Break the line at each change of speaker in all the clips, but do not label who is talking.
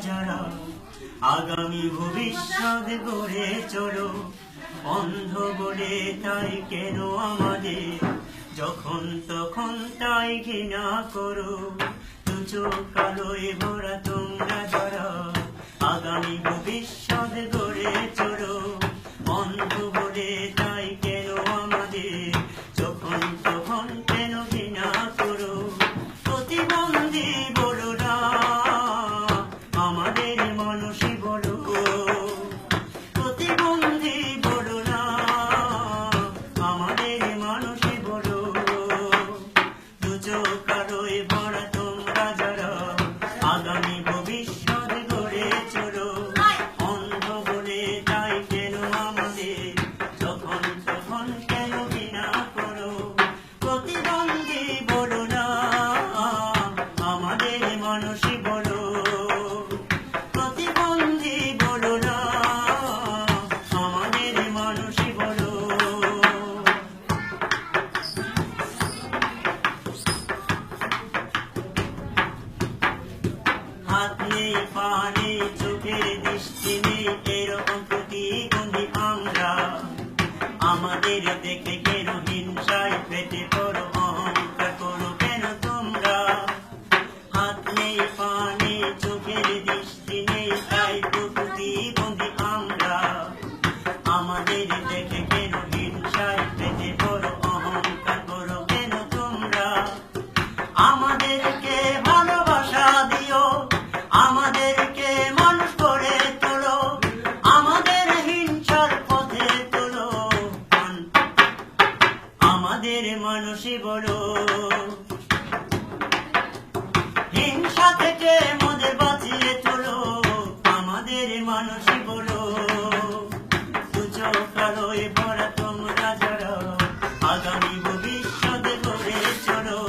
যারা আগামী ভবিষ্যৎ গড়ে চলো। অন্ধ বলে তাই কেন আমাদের যখন তখন তাই ঘৃণা করো। দু চোখ কালোয় ভরা তোমরা যারা আগামী ভবিষ্যৎ গড়ে চলো। অন্ধ বলে তাই কেন আমাদের যখন তখন কেন ঘৃণা করো। প্রতিবন্ধী বলো না আমাদের মানুষই বলো। প্রতিবন্ধী বলো না আমাদের মানুষই বলো। দু চোখ কালোয় ভরা তোমরা যারা আগামী ভবিষ্যৎ গড়ে চলো। অন্ধ বলে তাই কেন আমাদের যখন তখন কেন ঘৃণা করো। প্রতিবন্ধী বলো না আমাদের মানুষই বলো। প্রতিবন্ধী বলো না আমাদের মানুষই বলো। হাত নেই পা নেই চোখের দৃষ্টি নেই এরকম প্রতিবন্ধী আমরা। আমাদের দেখে কেন হিংসায় ফেটে পড়ো অহংকার করো কেন তোমরা। হাত নেই পা নেই চোখের দৃষ্টি নেই তাই তো প্রতিবন্ধী আমরা। আমাদের দেখে কেন হিংসায় ফেটে পড়ো অহংকার করো কেন তোমরা। আমাদেরকে ভালোবাসা দিও আমাদেরকে মানুষ করে তোলো। আমাদের হিংসার পথে তোলো আমাদের মানুষই বলো। হিংসা থেকে মোদের বাঁচিয়ে তোলো আমাদের মানুষই বলো। দু চোখ কালোয় ভরা তোমরা যারা আগামী ভবিষ্যৎ গড়ে চলো।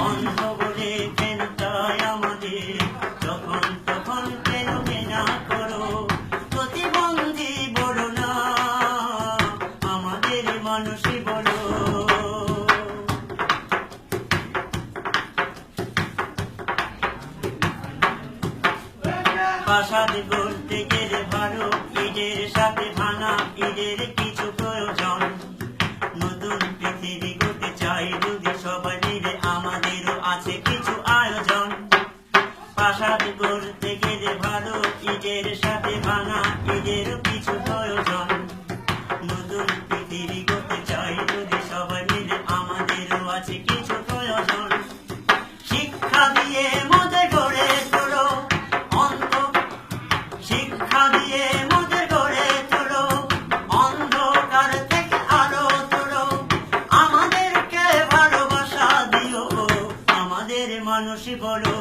অন্ধ বলে কেন তাই আমাদের যখন তখন কেন ঘৃণা করো। প্রতিবন্ধী বলো না আমাদের মানুষই বলো। প্রাসাদ গড়তে গেলে ভালো ইটের সাথে ভাঙা ইটের কিছু প্রয়োজন। নতুন পৃথিবী গড়তে চাই যদি সবাই মিলে আমাদেরও আছে কিছু আয়োজন। প্রাসাদ গড়তে গেলে ভালো ইটের সাথে ভাঙা ইটের কিছু প্রয়োজন। নতুন পৃথিবী গড়তে চাই যদি সবাই মিলে আমাদেরও আছে কিছু প্রয়োজন। শিক্ষা দিয়ে মোদের গড়ে তোলো অন্ধ। শিক্ষা দিয়ে মোদের গড়ে তোলো অন্ধকার থেকে আলো তোলো। আমাদেরকে ভালোবাসা দিও আমাদের মানুষই বলো।